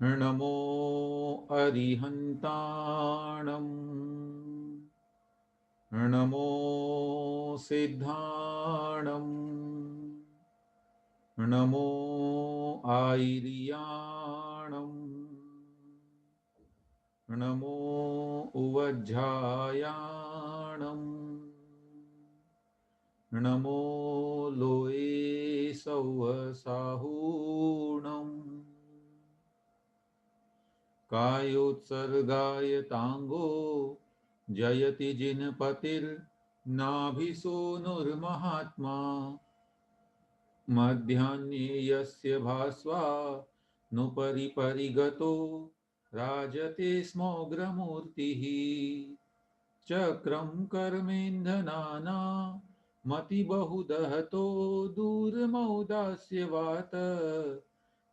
नमो अरिहन्ताणम् नमो सिद्धाणम् नमो आयर्याणम् नमो उवज्झायाणम् नमो लोये सौवसाहूणम् कायोत्सर्गाय तांगो जयति जिनपतिर्नाभिसूनुर्महात्मा मध्याह्ने यस्य भास्वा नुपरि परिगतो राजते स्मोग्रमूर्तिः चक्रं कर्मेन्धनाना मतिबहुदहतो दूरमौदास्यवात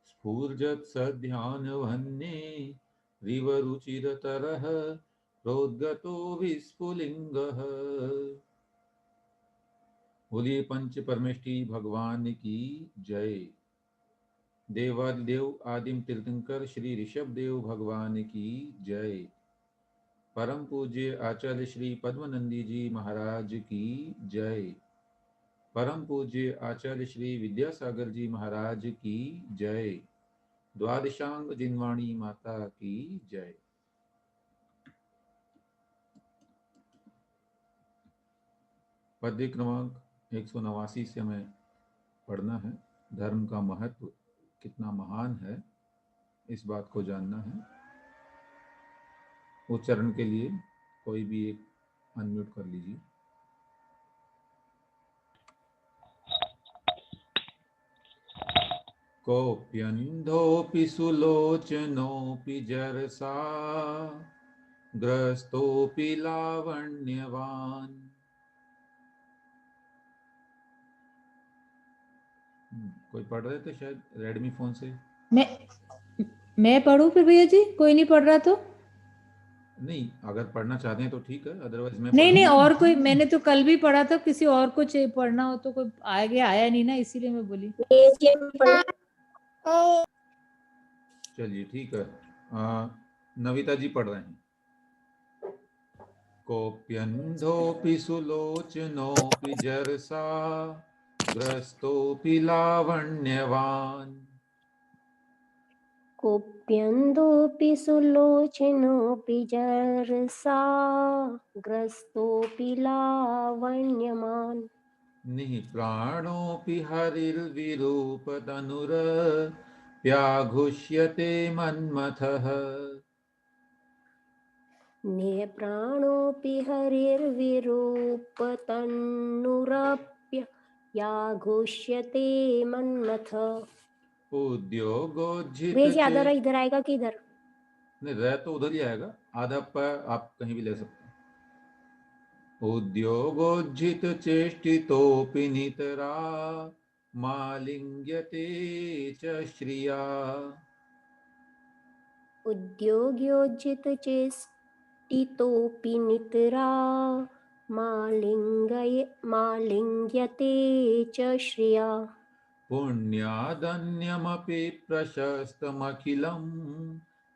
स्फूर्जत्सध्यानवह्ने रिवरुचिरतरः प्रोद्गतो विस्फुलिङ्गः। बोलिए पंच परमेष्टि भगवान की जय। देवादिदेव आदिम तीर्थंकर श्री ऋषभ देव भगवान की जय। परम पूज्य आचार्य श्री पद्मनंदी जी महाराज की जय। परम पूज्य आचार्य श्री विद्यासागर जी महाराज की जय। द्वादशांग जिनवाणी माता की जय। पद्य क्रमांक 189 से हमें पढ़ना है। धर्म का महत्व कितना महान है इस बात को जानना है। उच्चारण के लिए कोई भी एक अनम्यूट कर लीजिए। कोऽप्यन्धोऽपि सुलोचनोऽपि जरसा ग्रस्तोऽपि लावण्यवान्। कोई पढ़ रहे थे शायद रेडमी फोन से। मैं पढ़ूं फिर भैया जी? कोई नहीं पढ़ रहा तो? नहीं, अगर पढ़ना चाहते हैं तो ठीक है, अदरवाइज मैं नहीं पढ़ूंगा। और कोई, मैंने तो कल भी पढ़ा था, किसी और को पढ़ना हो तो कोई आगे आया नहीं ना, इसीलिए मैं बोली। चलिए ठीक है। नविता जी पढ़ रहे हैं। कोऽप्यन्धोऽपि सुलोचनोऽपि जरसा ग्रस्तोऽपि लावण्यवान्। कोऽप्यन्धोऽपि सुलोचनोऽपि जरसा ग्रस्तोऽपि लावण्यवान्। निःप्राणोऽपि हरिर्विरूपतनुरप्याघुष्यते मन्मथः। निःप्राणोऽपि हरिर्विरूपतन्नुरप्याघुष्यते मन्मथ। उद्योगोज्झित भेज आधा इधर आएगा कि इधर? नहीं, रह तो उधर ही आएगा, आधा पर आप कहीं भी ले सकते हैं। उद्योगोज्झित चेष्टितोऽपि नितरा मालिङ्ग्यते च श्रिया। उद्योग्योज्झितचेष्टितोऽपि नितरा मालिङ्ग्यते च श्रिया। पुण्यादन्यमपि प्रशस्तमखिलं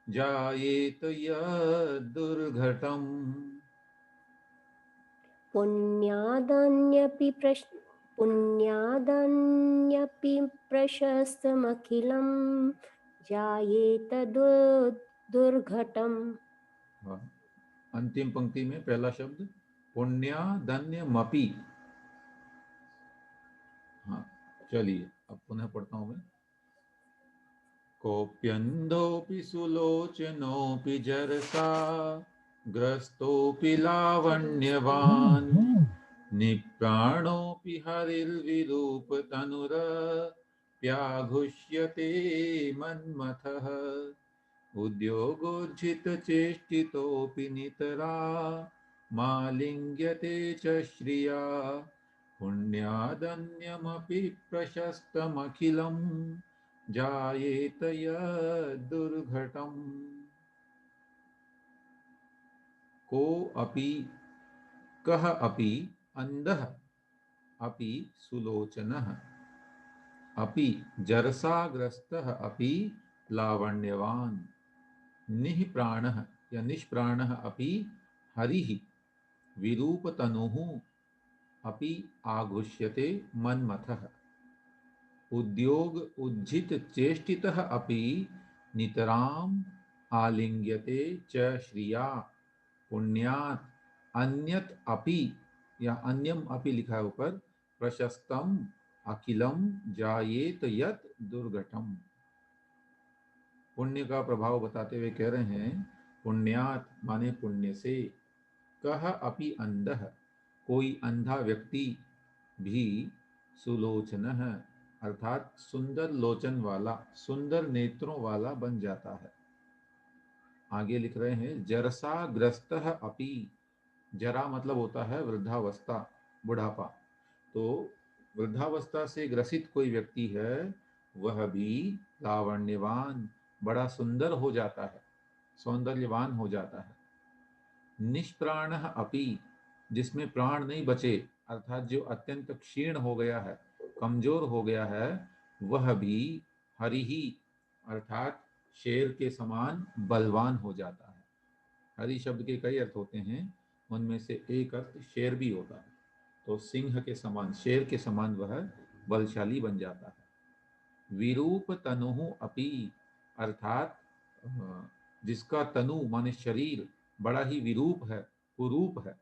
जायेत यद्दुर्घटम्। पुण्यादन्यपि प्रशस्तमखिलं जायेत दुर्घटम्। अंतिम पंक्ति में पहला शब्द पुण्यादन्यमपि। हाँ, चलिए अब पुनः पढ़ता हूं मैं। कोऽप्यन्धोऽपि सुलोचनोऽपि जरसा ग्रस्तोऽपि लावण्यवान्। निप्राणोऽपि हरिर्विरूपतनुरप्याघुष्यते मन्मथः। उद्योगोज्झितचेष्टितोऽपि नितरा मालिङ्ग्यते च श्रिया। पुण्यादन्यमपि प्रशस्तमखिलं जायेत यद्दुर्घटम्। को अपि, कः अपि, अंधः अपि सुलोचनः अपि जरसाग्रस्तः अपि लावण्यवान निःप्राणः या निष्प्राणः अपि हरिः विरूपतनुः अपि आघुष्यते मन्मथः उद्योग उज्झित चेष्टितः अपि नितराम आलिंग्यते च श्रिया पुण्यात् अन्यत अपि या अन्यम अपि लिखा है ऊपर प्रशस्तम अखिलम जायेत यत दुर्घटम। पुण्य का प्रभाव बताते हुए कह रहे हैं पुण्यात माने पुण्य से, कह अपि अंधः कोई अंधा व्यक्ति भी सुलोचनः अर्थात सुंदर लोचन वाला सुंदर नेत्रों वाला बन जाता है। आगे लिख रहे हैं जरसा ग्रस्तः अपि, जरा मतलब होता है वृद्धावस्था बुढ़ापा, तो वृद्धावस्था से ग्रसित कोई व्यक्ति है वह भी लावण्यवान बड़ा सुंदर हो जाता है, सौंदर्यवान हो जाता है। निष्प्राणः अपि जिसमें प्राण नहीं बचे अर्थात जो अत्यंत क्षीण हो गया है कमजोर हो गया है वह भी हरिही अर्थात शेर के समान बलवान हो जाता है। हरि शब्द के कई अर्थ होते हैं उनमें से एक अर्थ शेर भी होता है, तो सिंह के समान शेर के समान वह बलशाली बन जाता है। विरूप तनुहु अपि अर्थात जिसका तनु माने शरीर बड़ा ही विरूप है कुरूप है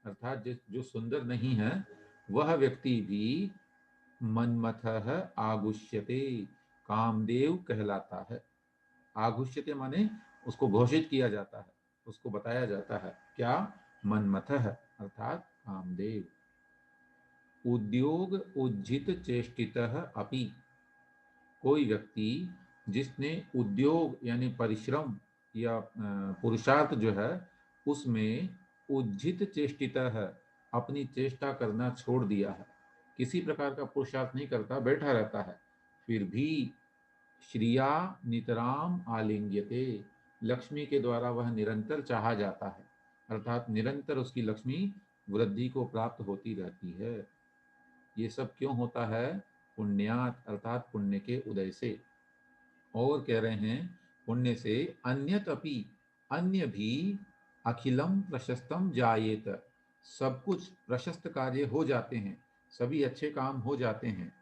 अर्थात जो सुंदर नहीं है वह व्यक्ति भी मन्मथः आगुष्यते कामदेव कहलाता है। आगुष्यते माने उसको घोषित किया जाता है, उसको बताया जाता है क्या, मन्मथः अर्थात कामदेव। उद्योग उज्झित चेष्टितः अपि कोई व्यक्ति जिसने उद्योग यानी परिश्रम या पुरुषार्थ जो है उसमें उज्झित चेष्टितः अपनी चेष्टा करना छोड़ दिया है, किसी प्रकार का पुरुषार्थ नहीं करता बैठा रहता है, फिर भी श्रिया नितराम आलिंग्यते लक्ष्मी के द्वारा वह निरंतर चाहा जाता है अर्थात निरंतर उसकी लक्ष्मी वृद्धि को प्राप्त होती रहती है। ये सब क्यों होता है, पुण्यात अर्थात पुण्य के उदय से। और कह रहे हैं पुण्य से अन्यत अपि अन्य भी अखिलम प्रशस्तम जायेत सब कुछ प्रशस्त कार्य हो जाते हैं, सभी अच्छे काम हो जाते हैं।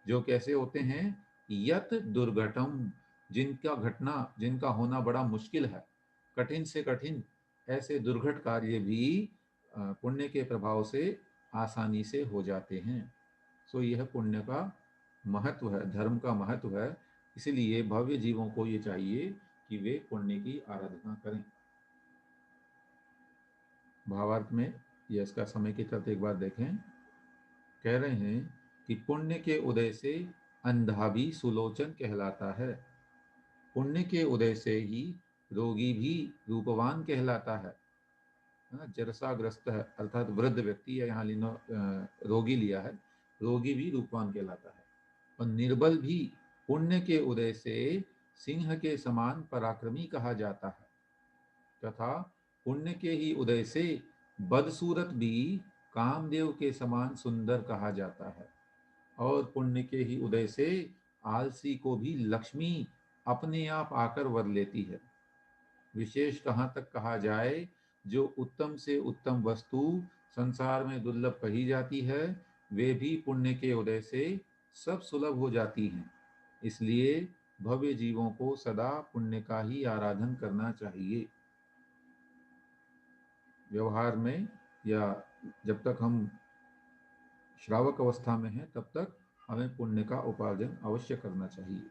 जो कैसे होते हैं, यत दुर्घटम जिनका होना बड़ा मुश्किल है, कठिन से कठिन ऐसे दुर्घट कार्य भी पुण्य के प्रभाव से आसानी से हो जाते हैं। सो यह पुण्य का महत्व है, धर्म का महत्व है। इसलिए भव्य जीवों को ये चाहिए कि वे पुण्य की आराधना करें। भावार्थ में या इसका समय की तरफ एक बार देखें, कह रहे हैं कि पुण्य के उदय से अंधा भी सुलोचन कहलाता है, पुण्य के उदय से ही रोगी भी रूपवान कहलाता है। जरसाग्रस्त है अर्थात वृद्ध व्यक्ति या यहाँ रोगी लिया है, रोगी भी रूपवान कहलाता है। और निर्बल भी पुण्य के उदय से सिंह के समान पराक्रमी कहा जाता है, तथा पुण्य के ही उदय से बदसूरत भी कामदेव के समान सुंदर कहा जाता है। और पुण्य के ही उदय से आलसी को भी लक्ष्मी अपने आप आकर वर लेती है। विशेष कहाँ तक कहा जाए, जो उत्तम से उत्तम वस्तु संसार में दुर्लभ कही जाती है वे भी पुण्य के उदय से सब सुलभ हो जाती हैं। इसलिए भव्य जीवों को सदा पुण्य का ही आराधन करना चाहिए। व्यवहार में या जब तक हम श्रावक अवस्था में हैं तब तक हमें पुण्य का उपार्जन अवश्य करना चाहिए,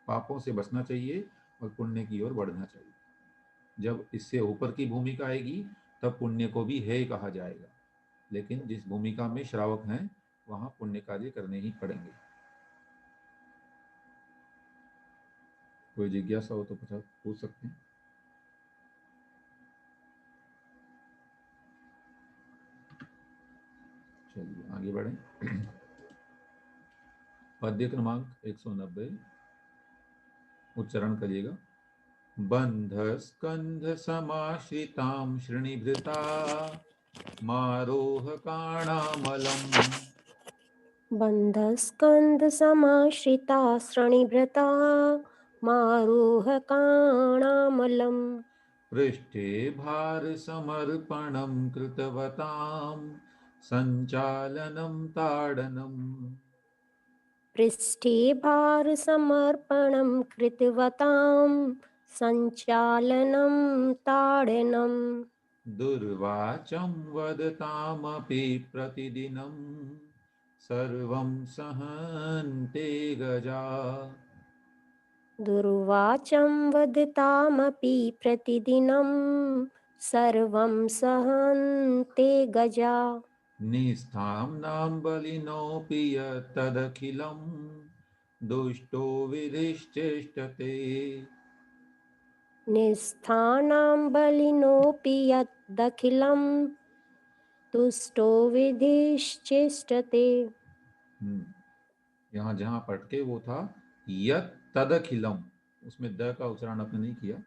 पापों से बचना चाहिए और पुण्य की ओर बढ़ना चाहिए। जब इससे ऊपर की भूमिका आएगी तब पुण्य को भी है कहा जाएगा, लेकिन जिस भूमिका में श्रावक हैं वहां पुण्य कार्य करने ही पड़ेंगे। कोई जिज्ञासा हो तो पूछ सकते हैं। चलिए आगे बढ़ें। पद्य क्रमांक 190 उच्चारण करिएगा। बंध स्कंध समाश्रितां श्रेणीभृता मारोह काणामलम्। बन्धस्कन्धसमाश्रिता श्रेणीभृता मारोहकाणामलम् पृष्ठे भारसमर्पणं कृतवतां सञ्चालनं ताडनम्। पृष्ठे भारसमर्पणं कृतवतां सञ्चालनं ताडनम् दुर्वाचं वदतामपि प्रतिदिनं सर्वं सहन्ते गजा। दुर्वाचं वदतामपि प्रतिदिनं सर्वं सहन्ते गजा निस्ताम्नां बलिनोऽपि यत्तदखिलं दुष्टो विधिश्चेष्टते। निस्थानां बलिनोऽपि यदखिलं तुष्टो विधिश्चेष्टते यहाँ जहाँ पटके वो था यत तदखिलम, उसमें द का उच्चारण आपने नहीं किया,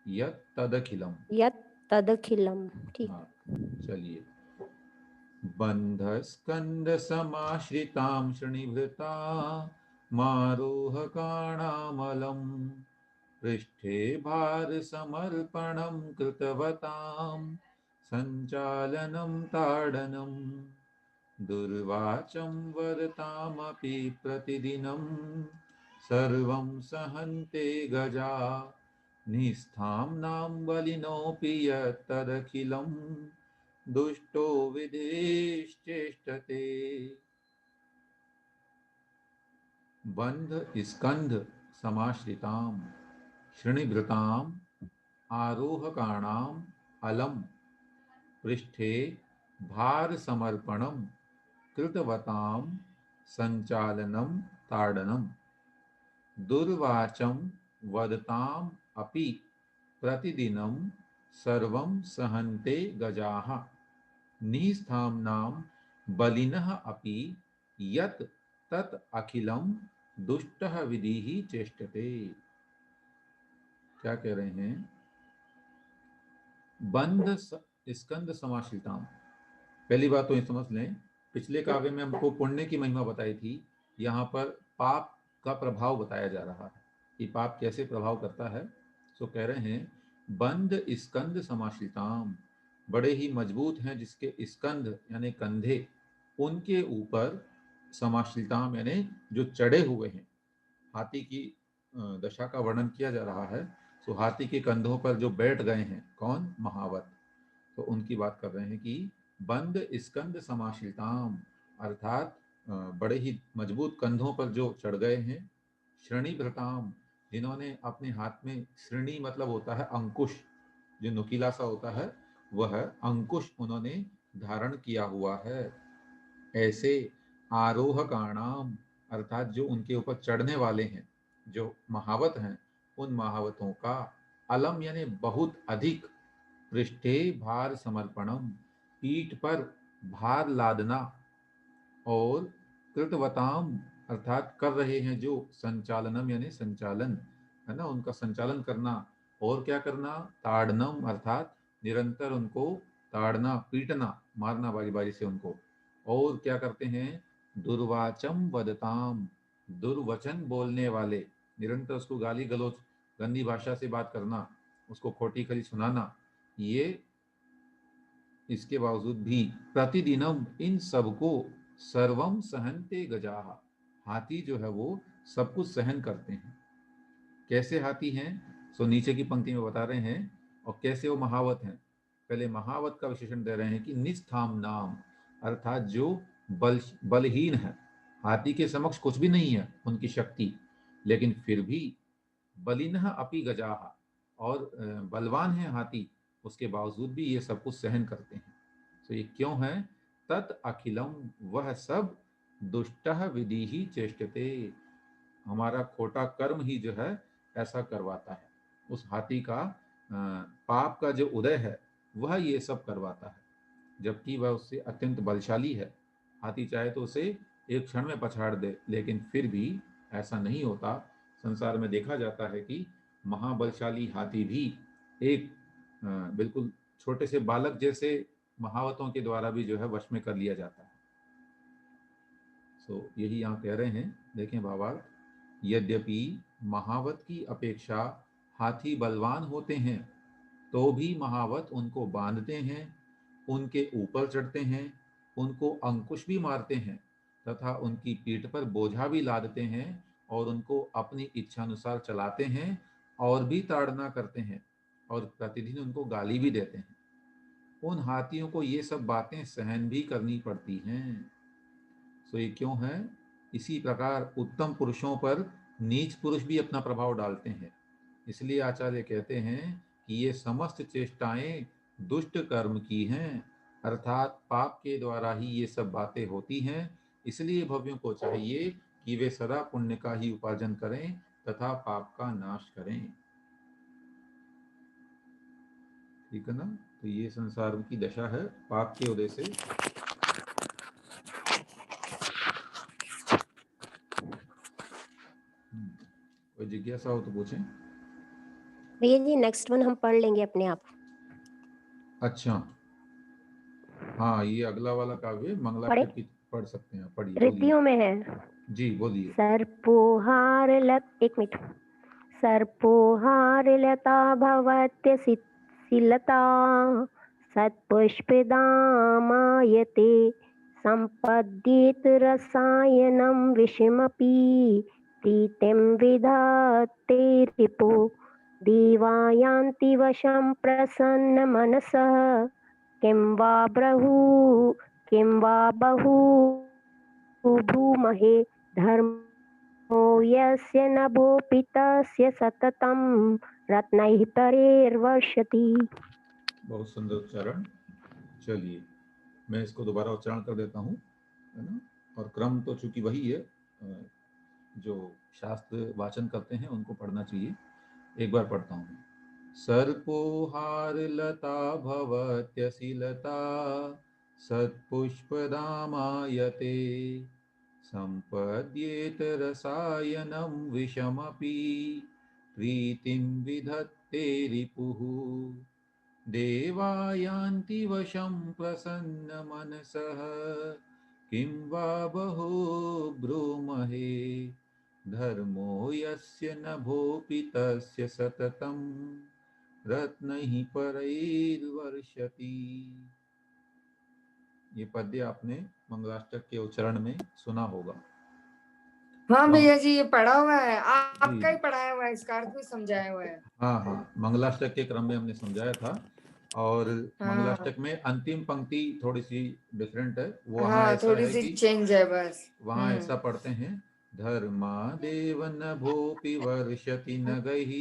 यत तदखिलम। यत् तदखिलं ठीक हाँ, चलिए। बंधस्कंद समाश्रितां श्रृणिभृता मारोहकाणामलं पृष्ठे भार समर्पणं कृतवतां सञ्चालनं ताडनम्। दुर्वाचं वरतामपि प्रतिदिनं सर्वं सहन्ते गजा। निस्ताम्नां बलिनोऽपि यत्तदखिलं दुष्टो विधिश्चेष्टते। बंध स्कंध समाश्रितां श्रृणिभृताम् आरोहकाणाम् अलम पृष्ठे भार समर्पणम कृतवतां संचालनम ताडनम। दुर्वाचं वदताम् अपि प्रतिदिनं सर्वं सहन्ते गजाः। निस्थाम्नां बलिनः अपि यत् तत् अखिलं दुष्टः विधिः चेष्टते। क्या कह रहे हैं? बंध स्कंद समाश्रिताम, पहली बात तो ये समझ लें, पिछले काव्य में हमको पुण्य की महिमा बताई थी, यहाँ पर पाप का प्रभाव बताया जा रहा है कि पाप कैसे प्रभाव करता है। सो कह रहे हैं बंध स्कंद समाश्रिताम, बड़े ही मजबूत हैं जिसके स्कंद यानी कंधे, उनके ऊपर समाश्रिताम यानी जो चढ़े हुए हैं। हाथी की दशा का वर्णन किया जा रहा है। सो हाथी के कंधों पर जो बैठ गए हैं, कौन? महावत। तो उनकी बात कर रहे हैं कि बंद स्कंद समाश्रिताम, अर्थात बड़े ही मजबूत कंधों पर जो चढ़ गए हैं। श्रेणी भ्रताम, जिन्होंने अपने हाथ में, श्रेणी मतलब होता है अंकुश, जो नुकीला सा होता है, वह अंकुश उन्होंने धारण किया हुआ है। ऐसे आरोहकाणाम, अर्थात जो उनके ऊपर चढ़ने वाले हैं, जो महावत हैं, उन महावतों का अलम यानी बहुत अधिक, पृष्ठे भार समर्पणम, पीठ पर भार लादना, और कृतवताम अर्थात कर रहे हैं जो, संचालनम यानी संचालन, है ना, उनका संचालन करना। और क्या करना? ताड़नम अर्थात निरंतर उनको ताड़ना, पीटना, मारना बारी बारी से उनको। और क्या करते हैं? दुर्वाचम वदताम, दुर्वचन बोलने वाले, निरंतर उसको गाली गलौज, गंदी भाषा से बात करना, उसको खोटी खरी सुनाना, ये इसके बावजूद भी प्रतिदिनम इन सबको सर्वम सहनते गजाहा, हाथी जो है वो सब कुछ सहन करते हैं। कैसे हाथी हैं? सो नीचे की पंक्ति में बता रहे हैं। और कैसे वो महावत हैं? पहले महावत का विशेषण दे रहे हैं कि निस्थाम नाम, अर्थात जो बलहीन है, हाथी के समक्ष कुछ भी नहीं है उनकी शक्ति, लेकिन फिर भी बलिनः अपि गजाहा, और बलवान है हाथी, उसके बावजूद भी ये सब कुछ सहन करते हैं। तो ये क्यों है? तत् अखिलम, वह सब दुष्टः विधि ही चेष्टते, हमारा खोटा कर्म ही जो है ऐसा करवाता है। उस हाथी का पाप का जो उदय है वह ये सब करवाता है, जबकि वह उससे अत्यंत बलशाली है। हाथी चाहे तो उसे एक क्षण में पछाड़ दे, लेकिन फिर भी ऐसा नहीं होता। संसार में देखा जाता है कि महाबलशाली हाथी भी एक बिल्कुल छोटे से बालक जैसे महावतों के द्वारा भी जो है वश में कर लिया जाता है। सो यही यहाँ कह रहे हैं, देखें भावार्थ। यद्यपि महावत की अपेक्षा हाथी बलवान होते हैं, तो भी महावत उनको बांधते हैं, उनके ऊपर चढ़ते हैं, उनको अंकुश भी मारते हैं तथा उनकी पीठ पर बोझा भी लादते हैं और उनको अपनी इच्छानुसार चलाते हैं और भी ताड़ना करते हैं और प्रतिदिन उनको गाली भी देते हैं। उन हाथियों को ये सब बातें सहन भी करनी पड़ती हैं। सो ये क्यों है? इसी प्रकार उत्तम पुरुषों पर नीच पुरुष भी अपना प्रभाव डालते हैं। इसलिए आचार्य कहते हैं कि ये समस्त चेष्टाएं दुष्ट कर्म की हैं, अर्थात पाप के द्वारा ही ये सब बातें होती हैं। इसलिए भव्यों को चाहिए कि वे सदा पुण्य का ही उपार्जन करें तथा पाप का नाश करें। ठीक है ना? तो ये संसार की दशा है पाप के उदय से। कोई जिज्ञासा हो तो पूछें। भैया जी नेक्स्ट वन हम पढ़ लेंगे अपने आप। अच्छा, हाँ, ये अगला वाला काव्य मंगलाष्टक की पढ़ सकते हैं। पढ़िए, बोलिए। रिद्धियों में है। जी बोलिए। सर्पोहार एक मिनट। सर्पोहार लता भवत्य शिलता सत्पुष्पदामायते संपद्येत रसायनं विषमपि प्रीतिं विधत्ते रिपो देवायान्ति वशं प्रसन्नमनसः किं वा बहु भ्रूमहे धर्मो यस्य नभोऽपि तस्य सततं रत्नैः परेर्वर्षति। बहुत सुंदर उच्चारण। चलिए मैं इसको दोबारा उच्चारण कर देता हूँ, है ना? और क्रम तो चूंकि वही है, जो शास्त्र वाचन करते हैं उनको पढ़ना चाहिए। एक बार पढ़ता हूँ। सर्पोहार लता भवत्यशिलता सत्पुष्पदामायते संपद्येत रसायनं विषमपि प्रीतिं विधत्ते रिपुः देवायान्ति वशं प्रसन्नमनसः किं वा बहु ब्रूमहे धर्मो यस्य नभोऽपि तस्य सततं रत्नैः परैर्वर्षति। ये पद्य आपने मंगलाष्टक के उच्चारण में सुना होगा। हाँ भैया जी, ये पढ़ा हुआ है, आपका जी। ही पढ़ाया हुआ है, इसका अर्थ भी समझाया हुआ है। हाँ हाँ, मंगलाष्टक के क्रम में हमने समझाया था। और हाँ मंगलाष्टक में अंतिम पंक्ति थोड़ी सी डिफरेंट है। वो वहाँ हाँ, ऐसा थोड़ी है सी कि चेंज है बस। वहाँ ऐसा पढ़ते हैं, धर्मादेव नभोऽपि वर्षति नगैः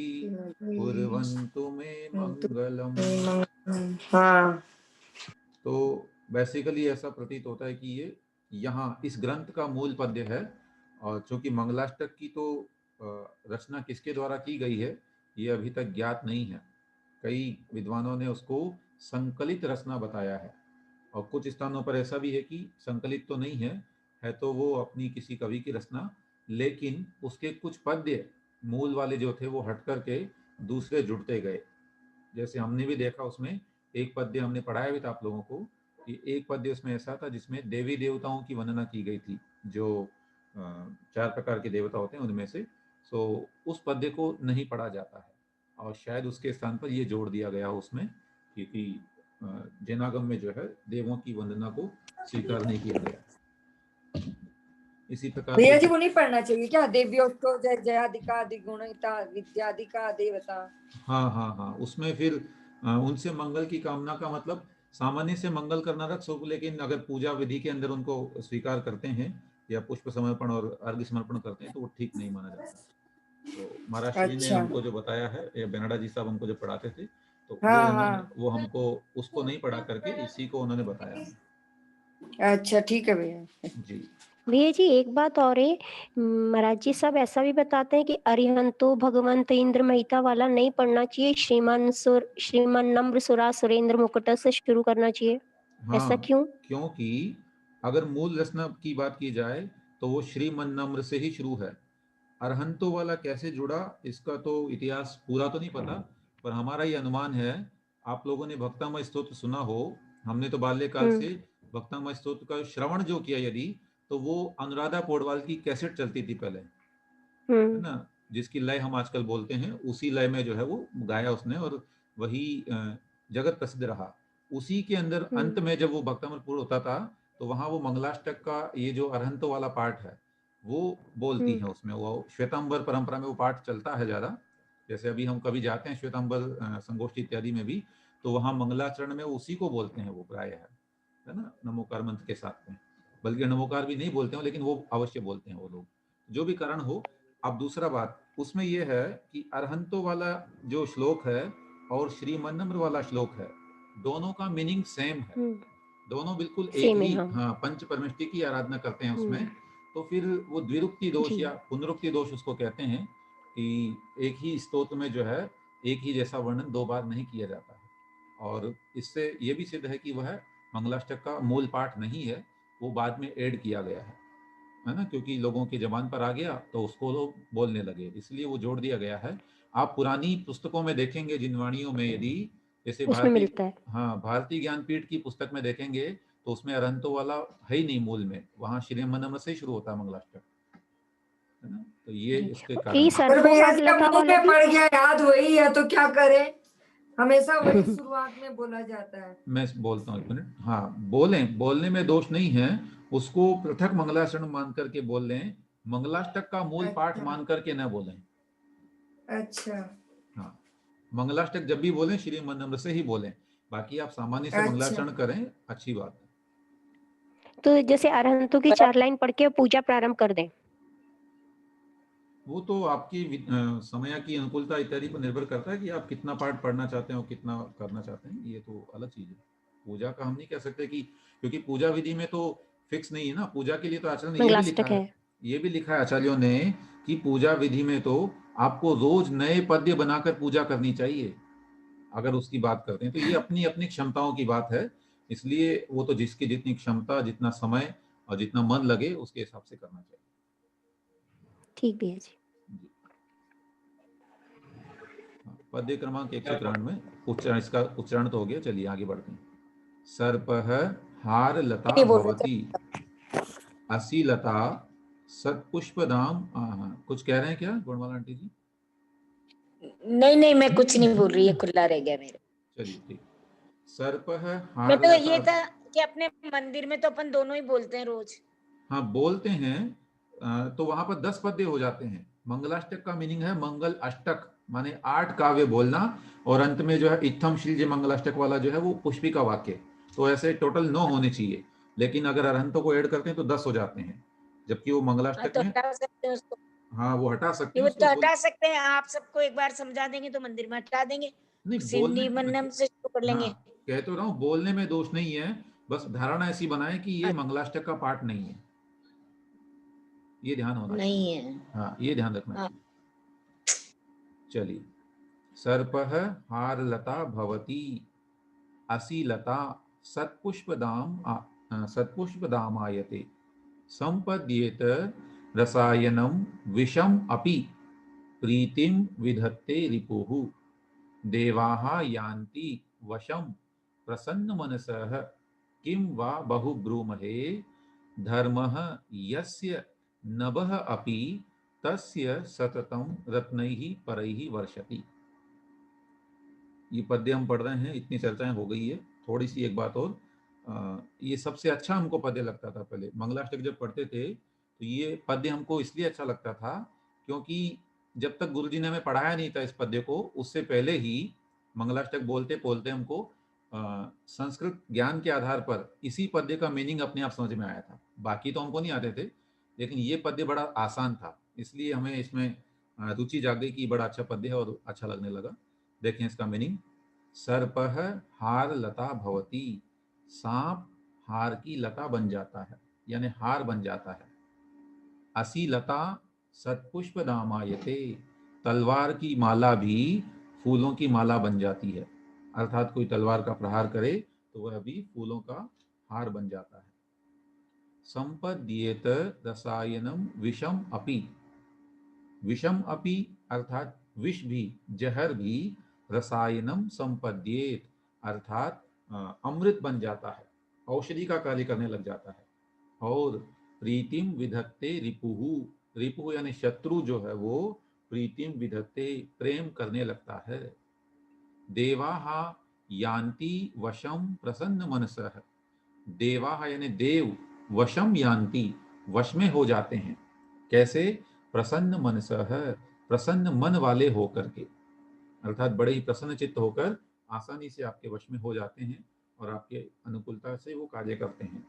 कुर्वन्तु मे मंगलम। हाँ तो बेसिकली ऐसा प्रतीत होता है कि ये यहाँ इस ग्रंथ का मूल पद्य है। और चूंकि मंगलाष्टक की तो रचना किसके द्वारा की गई है ये अभी तक ज्ञात नहीं है। कई विद्वानों ने उसको संकलित रचना बताया है और कुछ स्थानों पर ऐसा भी है कि संकलित तो नहीं है तो वो अपनी किसी कवि की रचना, लेकिन उसके कुछ पद्य मूल वाले जो थे वो हट करके दूसरे जुड़ते गए। जैसे हमने भी देखा उसमें एक पद्य हमने पढ़ाया भी था आप लोगों को कि एक पद्य उसमें ऐसा था जिसमें देवी देवताओं की वंदना की गई थी, जो 4 प्रकार के देवता होते हैं उनमें से। सो उस पद्य को नहीं पढ़ा जाता है और शायद उसके स्थान पर ये जोड़ दिया गया हो उसमें, क्योंकि जैनागम में जो है देवों की वंदना को स्वीकार नहीं किया गया। इसी प्रकार भैया से जी, वो नहीं पढ़ना चाहिए क्या? देव्योष्टो जय जयादिका दिगुणिता विद्यादिका देवता। हाँ हाँ हाँ, उसमें फिर उनसे मंगल की कामना का मतलब सामान्य से मंगल करना रख सो, लेकिन अगर पूजा विधि के अंदर उनको स्वीकार करते हैं या पुष्प समर्पण और अर्घ्य समर्पण करते हैं तो वो ठीक नहीं माना जाता। तो महाराज जी ने अच्छा। हमको जो बताया है, या बेनाडा जी साहब हमको जो पढ़ाते थे, तो हाँ हाँ, वो हमको उसको नहीं पढ़ा करके इसी को उन्होंने बताया हमें। अच्छा ठीक है भैया जी। भैया जी एक बात और है, महाराज जी साहब ऐसा भी बताते हैं कि अरिहंतो भगवंत इंद्र महिता वाला नहीं पढ़ना चाहिए, श्रीमन नम्र सुरा सुरेंद्र मुकुट से शुरू करना चाहिए। ऐसा हाँ, क्यों? क्योंकि अगर मूल रचना की बात की जाए तो वो श्रीमन नम्र से ही शुरू है। अरहंतो वाला कैसे जुड़ा इसका तो इतिहास पूरा तो नहीं पता, पर हमारा ये अनुमान है। आप लोगों ने भक्तामय स्तोत्र सुना हो, हमने तो बाल्यकाल से भक्तामय स्तोत्र का श्रवण जो किया यदि, तो वो अनुराधा पौडवाल की कैसेट चलती थी पहले। ना, जिसकी लय हम आजकल बोलते हैं, उसी लय में जो है वो गाया उसने, और वही जगत प्रसिद्ध रहा। उसी के अंदर अंत में जब वो भक्तामृत पूर्ण होता था, तो वहां वो मंगलाष्टक का ये जो अरहंतो वाला पाठ है वो बोलती है उसमें। वो श्वेतांबर परंपरा में वो पाठ चलता है ज्यादा। जैसे अभी हम कभी जाते हैं श्वेतांबर संगोष्ठी इत्यादि में भी, तो वहां मंगलाचरण में उसी को बोलते हैं वो प्राय है ना, नमोकार मंत्र के साथ में। बल्कि नमोकार भी नहीं बोलते हैं, लेकिन वो अवश्य बोलते हैं वो लोग, जो भी कारण हो। अब दूसरा बात उसमें ये है कि अरहंतो वाला जो श्लोक है और श्रीमन्नम्र वाला श्लोक है, दोनों का मीनिंग सेम है। दोनों बिल्कुल एक सेम है, ही हाँ। हाँ पंच परमेष्टि की आराधना करते हैं उसमें। तो फिर वो द्विरुक्ति दोष जी। या पुनरुक्ति दोष उसको कहते हैं कि एक ही स्तोत्र में जो है एक ही जैसा वर्णन दो बार नहीं किया जाता है। और इससे ये भी सिद्ध है कि वह मंगलाष्टक का मूल पाठ नहीं है, वो बाद में ऐड किया गया है ना, क्योंकि लोगों की जबान पर आ गया तो उसको लोग बोलने लगे, इसलिए वो जोड़ दिया गया है। आप पुरानी पुस्तकों में देखेंगे, जिनवाणियों में, यदि जैसे उसमें मिलता है। भारतीय ज्ञानपीठ की पुस्तक में देखेंगे तो उसमें अरहंतो वाला है ही नहीं मूल में, वहां श्रीमन्नम्र से ही शुरू होता है मंगलाष्टक, है ना। तो ये जी। इसके और कारण ये है। पर भैया सर्पहार जब लता मुंह वाला में भी पड़ गया याद वही है तो क्या करें, हमेशा वही शुरुआत में बोला जाता है। मैं बोलता हूँ एक मिनट। हाँ, बोलने में दोष नहीं है, उसको पृथक मंगलाचरण मान करके बोल लें, मंगलाष्टक का मूल पाठ अच्छा मान करके न बोलें। अच्छा हाँ, मंगलाष्टक जब भी बोलें श्री मनम्र से ही बोलें, बाकी आप सामान्य से अच्छा। मंगलाचरण करें, अच्छी बात है। तो जैसे अरहंतों की 4 लाइन पढ़ के पूजा प्रारंभ कर दें। वो तो आपकी समय की अनुकूलता इत्यादि पर निर्भर करता है कि आप कितना पाठ पढ़ना चाहते हैं और कितना करना चाहते हैं, ये तो अलग चीज है। पूजा का हम नहीं कह सकते कि, क्योंकि पूजा विधि में तो फिक्स नहीं है ना। पूजा के लिए तो आचार्य ने ये भी लिखा मंगलाष्टक है, है। ये भी लिखा है आचार्यों ने कि पूजा विधि में तो आपको रोज नए पद्य बनाकर पूजा करनी चाहिए। अगर उसकी बात करते हैं तो ये अपनी अपनी क्षमताओं की बात है, इसलिए वो तो जिसकी जितनी क्षमता, जितना समय और जितना मन लगे उसके हिसाब से करना चाहिए। ठीक भी है जी। जी। हाँ, पद्य क्रमांक 193 उच्चारण, इसका उच्चारण तो हो गया, चलिए आगे बढ़ते हैं। सर्पः हार लता नहीं बोल रहे भवती असीलता सत्पुष्पदाम। कुछ कह रहे हैं क्या गुणमाला आंटी जी? नहीं नहीं, मैं कुछ नहीं बोल रही, है खुला रह गया मेरे। चलिए ठीक। सर्पः मैं हार तो लता। ये था कि अपने मंदिर में तो अपन दोनों ही बोलते हैं रोज। हाँ बोलते हैं, तो वहां पर 10 पद्य हो जाते हैं। मंगलाष्टक का मीनिंग है मंगल अष्टक, माने 8 काव्य बोलना, और अंत में जो है इत्थम श्री जे मंगलाष्टक वाला जो है वो पुष्पिका वाक्य। तो ऐसे टोटल 9 होने चाहिए, लेकिन अगर अरहंतों को ऐड करते हैं तो 10 हो जाते हैं, जबकि वो मंगलाष्टक तो में। हटा सकते हैं उसको। हाँ वो हटा सकते ये हैं वो उसको तो हटा सकते हैं, आप सबको एक बार समझा देंगे तो मंदिर में हटा देंगे। नहीं बोलने, सिंधी मन्नम से शुरू कर हाँ लेंगे। कह तो रहा हूँ, बोलने में दोष नहीं है, बस धारणा ऐसी बनाए कि ये अच्छा, मंगलाष्टक का पाठ नहीं है, ये ध्यान होना नहीं चाहिए। है। हाँ ये ध्यान रखना हाँ, चाहिए। चलिए। सर्पः हारलता भवती असीलता सत्पुष्पदामायते संपद्येत रसायनं विषम अपि प्रीतिं विधत्ते रिपुः देवाः यान्ति वशं प्रसन्नमनसः किं वा बहुब्रूमहे धर्मः यस्य नभः अपि तस्य सततं रत्नैः परैः वर्षति। ये पद्य हम पढ़ रहे हैं, इतनी चर्चाएं हो गई है। थोड़ी सी एक बात और, ये सबसे अच्छा हमको पद्य लगता था पहले मंगलाष्टक जब पढ़ते थे, तो ये पद्य हमको इसलिए अच्छा लगता था क्योंकि जब तक गुरुजी ने हमें पढ़ाया नहीं था इस पद्य को, उससे पहले ही मंगलाष्टक बोलते बोलते हमको संस्कृत ज्ञान के आधार पर इसी पद्य का मीनिंग अपने आप समझ में आया था। बाकी तो हमको नहीं आते थे, लेकिन ये पद्य बड़ा आसान था, इसलिए हमें इसमें रुचि जाग गई कि बड़ा अच्छा पद्य है और अच्छा लगने लगा। देखें इसका मीनिंग। सर्पः हार लता भवती, सांप हार की लता बन जाता है, यानी हार बन जाता है। असी लता सत्पुष्प दामायते, तलवार की माला भी फूलों की माला बन जाती है, अर्थात कोई तलवार का प्रहार करे तो वह भी फूलों का हार बन जाता है। संपद्येत रसायनम विषम अपि, विषम अपि अर्थात विष भी, जहर भी, रसायनम संपद्येत अर्थात अमृत बन जाता है, औषधि का कार्य करने लग जाता है। और प्रीतिम विधत्ते रिपुहु, रिपु यानी शत्रु जो है वो प्रीतिम विधत्ते, प्रेम करने लगता है। देवाहा यान्ति वशम प्रसन्न मनसः, देवाहा यानी देव, वशम यान्ति, वश में हो जाते हैं। कैसे? प्रसन्न मनसः, प्रसन्न मन वाले होकर के, अर्थात बड़े ही प्रसन्न चित्त होकर आसानी से आपके वश में हो जाते हैं और आपके अनुकूलता से वो कार्य करते हैं।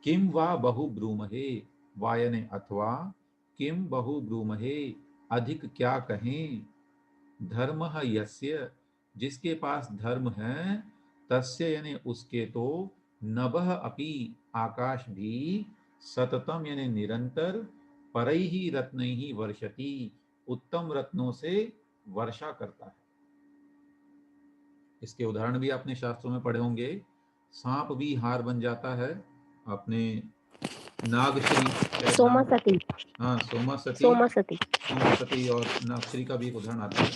किम वा बहु ब्रूमहे, वायने अथवा, किम बहु ब्रूमहे, अधिक क्या कहें, धर्म यस्य, जिसके पास धर्म है, तस्य यानी उसके तो, नभः अपि, आकाश भी, सततम यानी निरंतर, परैहि रत्नैहि वर्षति, उत्तम रत्नों से वर्षा करता है। इसके उदाहरण भी आपने शास्त्रों में पढ़े होंगे। सांप भी हार बन जाता है, अपने नागश्री, सोमासती, हाँ सोमासती, सोमासती। सोमासती और नागश्री का भी एक उदाहरण आता है।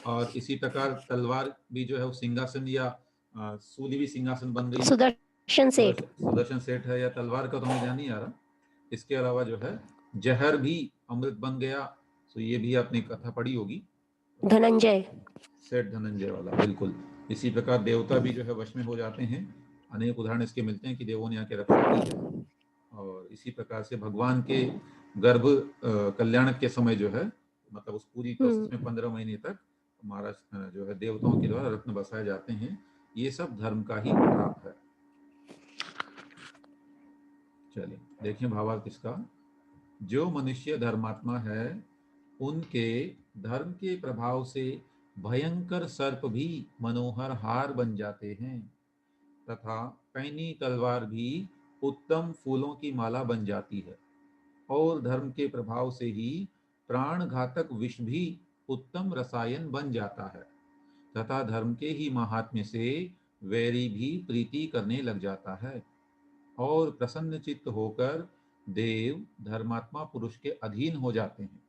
और इसी प्रकार तलवार भी जो है वो सिंहासन या सूली भी सिंहासन बन गई। सुदर्शन सेठ, सुदर्शन सेठ है या तलवार का तो हमें ध्यान नहीं आ रहा। इसके अलावा जो है जहर भी अमृत बन गया, तो ये भी आपने कथा पढ़ी होगी, धनंजय, सेठ धनंजय वाला, बिल्कुल। इसी प्रकार देवता भी जो है वश में हो जाते हैं। अनेक उदाहरण इसके मिलते हैं कि देवों ने आके रक्षा की है। और इसी प्रकार से भगवान के गर्भ कल्याण के समय जो है, मतलब उस पूरी प्रोसेस में 15 महीने तक महाराज जो है देवताओं के द्वारा रत्न बसाए जाते हैं। ये सब धर्म का ही प्रताप है। चलिए देखें भावार्थ इसका। जो मनुष्य धर्मात्मा है, उनके धर्म के प्रभाव से भयंकर सर्प भी मनोहर हार बन जाते हैं, तथा पैनी तलवार भी उत्तम फूलों की माला बन जाती है। और धर्म के प्रभाव से ही प्राण घातक विष भी उत्तम रसायन बन जाता है, तथा धर्म के ही महात्म्य से वैरी भी प्रीति करने लग जाता है, और प्रसन्न चित्त होकर देव धर्मात्मा पुरुष के अधीन हो जाते हैं।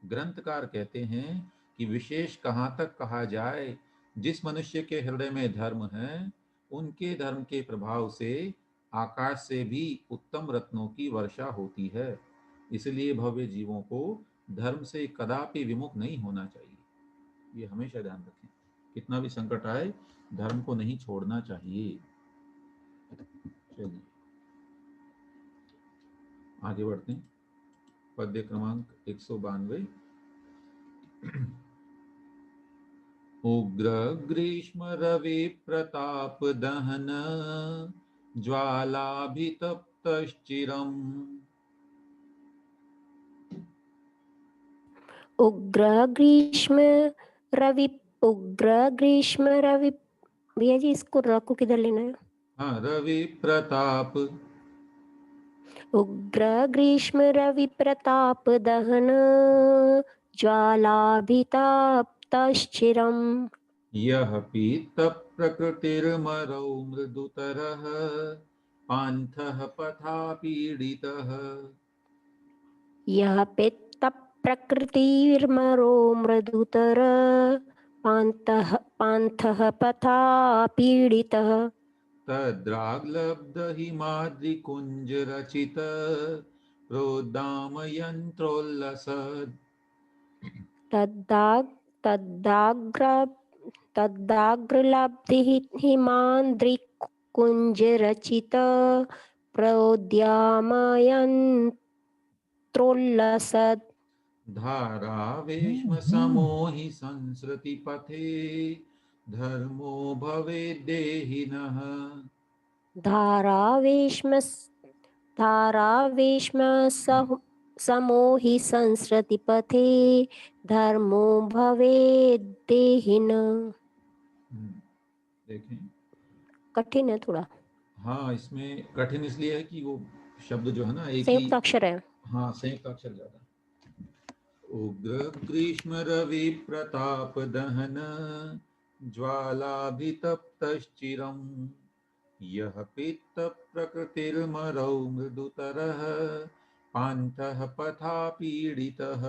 ग्रंथकार कहते हैं कि विशेष कहाँ तक कहा जाए, जिस मनुष्य के हृदय में धर्म है, उनके धर्म के प्रभाव से आकाश से भी उत्तम रत्नों की वर्षा होती है। इसलिए भव्य जीवों को धर्म से कदापि विमुख नहीं होना चाहिए। ये हमेशा ध्यान रखें, कितना भी संकट आए धर्म को नहीं छोड़ना चाहिए। चलिए आगे बढ़ते हैं। पद्य क्रमांक 192। उग्र ग्रीष्म रवि प्रताप दहन, ज्वालाभितप्तश्चिरम्। उग्र ग्रीष्म रवि, उग्र ग्रीष्म रवि। भैया जी इसको र को किधर लेना है? हाँ, रवि प्रताप। उग्र ग्रीष्म रवि प्रताप दहन, ज्वालाभिताप्तश्चिरम्। यह पीत प्रकृतिर्मरौ मृदुतरः, पान्थः पथा पीडितः। यह पित्त प्रकृतिर्मरो मृदुतर, पान्थः पान्थः पथा पीडितः। तद्राग्लब्धहिमाद्रिकुञ्जरचित, प्रोद्दामयन्त्रोल्लसत्। तद्दाग्रलब्धिः हिमाद्रिकुञ्जरचित, प्रोद्यामयन्त्रोल्लसत्। धारावेश्म समोहि संसृति पथे, धर्मो भवेद् देहिनः। धारावेश्म समोहि संसृति पथे, धर्मो भवेद् देहिनः। देखें कठिन है थोड़ा। हाँ, इसमें कठिन इसलिए है कि वो शब्द जो है ना एक संयुक्त अक्षर है। हाँ, संयुक्त अक्षर ज्यादा। उग्र ग्रीष्म रवि प्रताप दहन, ज्वालाभितप्तश्चिरम्। यह पित्त प्रकृतिर्मरौ मृदुतरः, पान्थः पथा पीडितः।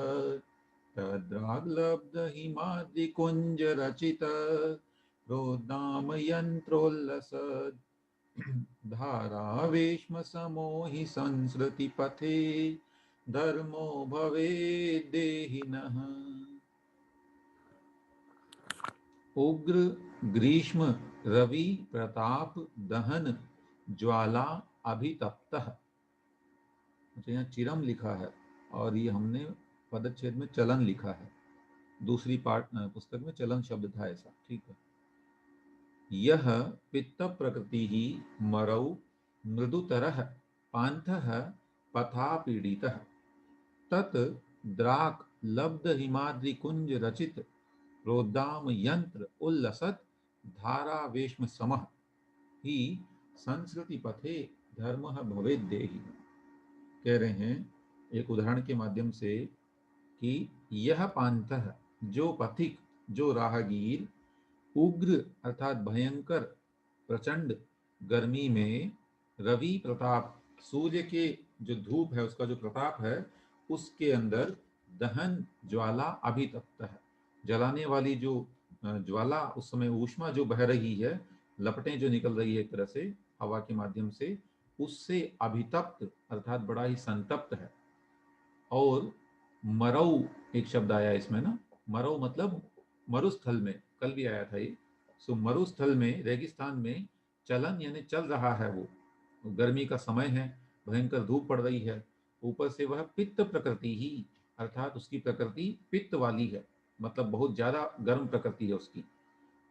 तद्राग्लब्धहिमाद्रिकुञ्जरचित, प्रोद्दामयन्त्रोल्लसत्। धारावेश्म समोहि संसृति पथे, धर्मो भवेद् देहिनः। उग्र ग्रीष्म रवि प्रताप दहन ज्वाला अभितप्तः। अच्छा, यहाँ चिरम लिखा है और ये हमने पदच्छेद में चलन लिखा है। दूसरी पुस्तक में चलन शब्द था ऐसा, ठीक है। यह पित्त प्रकृति ही मरौ मृदुतरः पान्थः पथा पीड़ितः तत् द्राक लब्ध हिमाद्रि कुंज रचित रोदाम यंत्र उल्लसत धारावेश्म समः ही संस्कृति पथे धर्मः भवेद् देहि। कह रहे हैं एक उदाहरण के माध्यम से कि यह पांथः जो पथिक, जो राहगीर, उग्र अर्थात भयंकर प्रचंड गर्मी में रवि प्रताप, सूर्य के जो धूप है उसका जो प्रताप है उसके अंदर दहन ज्वाला अभितप्त है, जलाने वाली जो ज्वाला, उस समय ऊष्मा जो बह रही है, लपटें जो निकल रही है एक तरह से हवा के माध्यम से, उससे अभितप्त अर्थात बड़ा ही संतप्त है। और मरऊ एक शब्द आया इसमें ना, मरऊ मतलब मरुस्थल में, कल भी आया था ये। सो मरुस्थल में, रेगिस्तान में चलन यानी चल रहा है, वो गर्मी का समय है, भयंकर धूप पड़ रही है, ऊपर से वह पित्त प्रकृति ही अर्थात उसकी प्रकृति पित्त वाली है, मतलब बहुत ज्यादा गर्म प्रकृति है उसकी,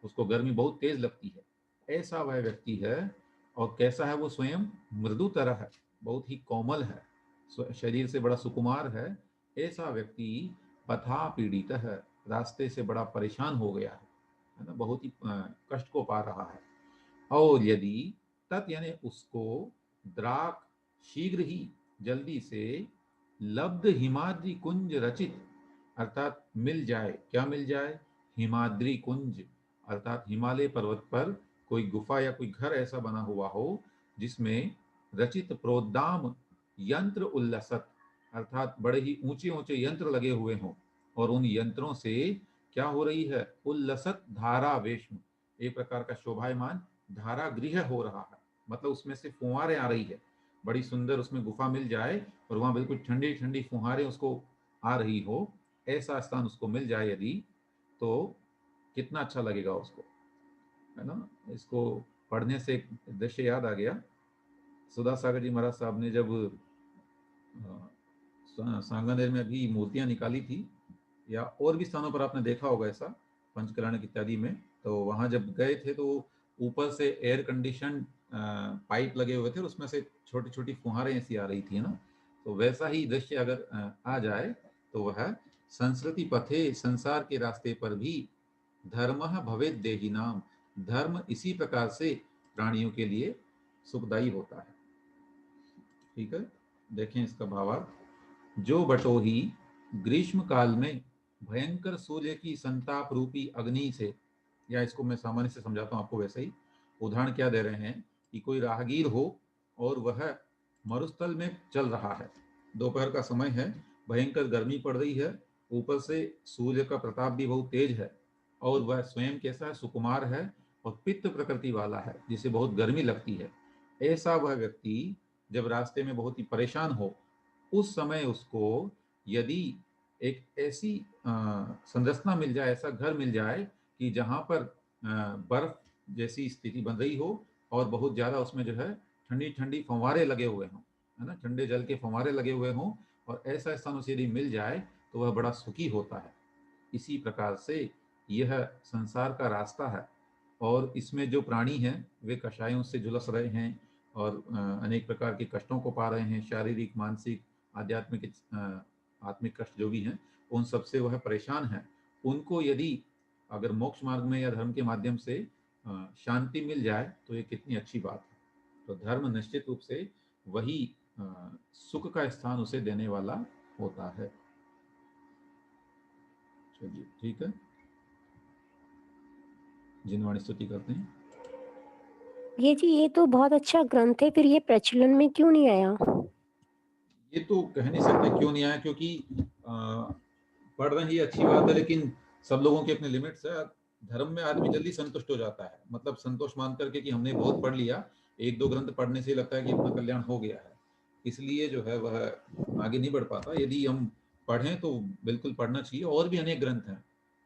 उसको गर्मी बहुत तेज लगती है, ऐसा वह व्यक्ति है। और कैसा है वो स्वयं? मृदु तरह है, बहुत ही कोमल है, शरीर से बड़ा सुकुमार है। ऐसा व्यक्ति पथा पीड़ित है, रास्ते से बड़ा परेशान हो गया है ना, बहुत ही कष्ट को पा रहा है। और यदि तत् यानी उसको, द्राक शीघ्र ही, जल्दी से, लब्ध हिमाद्रि कुंज रचित अर्थात मिल जाए, क्या मिल जाए? हिमाद्रि कुंज अर्थात हिमालय पर्वत पर कोई गुफा या कोई घर ऐसा बना हुआ हो जिसमें रचित प्रोद्दाम यंत्र उल्लसत अर्थात बड़े ही ऊंचे ऊंचे यंत्र लगे हुए हों, और उन यंत्रों से क्या हो रही है? उल्लसत धारा वेश्म, एक प्रकार का शोभायमान धारा गृह हो रहा है, मतलब उसमें से फुहारें आ रही है, बड़ी सुंदर उसमें गुफा मिल जाए और वहां बिल्कुल ठंडी ठंडी फुहारें उसको आ रही हो, ऐसा स्थान उसको मिल जाए यदि, तो कितना अच्छा लगेगा उसको, है ना। इसको पढ़ने से एक दृश्य याद आ गया। सुधा सागर जी महाराज साहब ने जब सांगानेर में भी मूर्तियां निकाली थी, या और भी स्थानों पर आपने देखा होगा ऐसा, पंचकल्याणक इत्यादि में, तो वहां जब गए थे तो ऊपर से एयर कंडीशन पाइप लगे हुए थे और उसमें से छोटी छोटी फुहारें ऐसी आ रही थी ना, तो वैसा ही दृश्य अगर आ जाए तो वह संस्कृति पथे, संसार के रास्ते पर भी, धर्मः भवेद् देहिनाम, धर्म इसी प्रकार से प्राणियों के लिए सुखदायी होता है। ठीक है, देखें इसका भावार्थ। जो बटोही ग्रीष्म काल में भयंकर सूर्य की संताप रूपी अग्नि से, या इसको मैं सामान्य से समझाता हूँ आपको वैसे ही, उदाहरण क्या दे रहे हैं कि कोई राहगीर हो और वह मरुस्थल में चल रहा है, दोपहर का समय है, भयंकर गर्मी पड़ रही है, ऊपर से सूर्य का प्रताप भी बहुत तेज है, और वह स्वयं कैसा है? सुकुमार है और पित्त प्रकृति वाला है, जिसे बहुत गर्मी लगती है। ऐसा वह व्यक्ति जब रास्ते में बहुत ही परेशान हो, उस समय उसको यदि एक ऐसी संरचना मिल जाए, ऐसा घर मिल जाए कि जहाँ पर बर्फ जैसी स्थिति बन रही हो और बहुत ज़्यादा उसमें जो है ठंडी ठंडी फव्वारे लगे हुए हों, है ना, ठंडे जल के फव्वारे लगे हुए हों, और ऐसा स्थान उसे यदि मिल जाए तो वह बड़ा सुखी होता है। इसी प्रकार से यह संसार का रास्ता है, और इसमें जो प्राणी हैं वे कषायों से झुलस रहे हैं और अनेक प्रकार के कष्टों को पा रहे हैं, शारीरिक, मानसिक, आध्यात्मिक, आत्मिक कष्ट जो भी हैं, उन सबसे वह परेशान है। उनको यदि अगर मोक्ष मार्ग में या धर्म के माध्यम से शांति मिल जाए तो ये कितनी अच्छी बात है। तो धर्म निश्चित रूप से वही सुख का स्थान उसे देने वाला होता है। चलिए ठीक है, जिनवाणी स्तुति करते हैं। ये जी, ये तो बहुत अच्छा ग्रंथ है, फिर ये प्रचलन में क्यों नहीं आया? ये तो कह नहीं सकते क्यों नहीं आया, क्योंकि पढ़ रहे ही अच्छी बात है, लेकिन सब लोगों के अपने लिमिट्स है। धर्म में आदमी जल्दी संतुष्ट हो जाता है, मतलब संतोष मान करके कि हमने बहुत पढ़ लिया, एक दो ग्रंथ पढ़ने से लगता है कि अपना कल्याण हो गया है, इसलिए जो है वह आगे नहीं बढ़ पाता। यदि हम पढ़ें तो बिल्कुल पढ़ना चाहिए, और भी अनेक ग्रंथ हैं,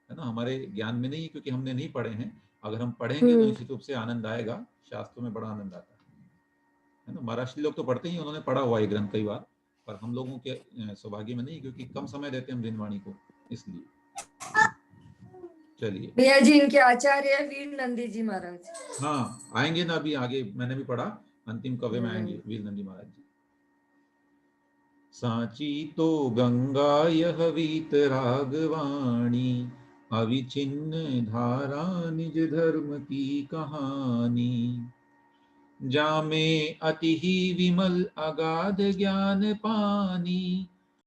है ना, हमारे ज्ञान में नहीं, क्योंकि हमने नहीं पढ़े हैं। अगर हम पढ़ेंगे तो निश्चित रूप से आनंद आएगा, शास्त्रों में बड़ा आनंद आता है ना। महाराष्ट्री लोग तो पढ़ते ही, उन्होंने पढ़ा हुआ है ग्रंथ कई बार, पर हम लोगों के सौभाग्य में नहीं, क्योंकि कम समय देते हैं हम दिनवाणी को, इसलिए। चलिए भैया जी इनके आचार्य है वीर नंदी जी महाराज। हाँ, आएंगे ना अभी आगे, मैंने भी पढ़ा, अंतिम कव्य में आएंगे वीर नंदी महाराज जी। सांची तो गंगा यह वीत रागवाणी, अविचिन्न धारा निज धर्म की कहानी। जामे अति ही विमल अगाध ज्ञान पानी,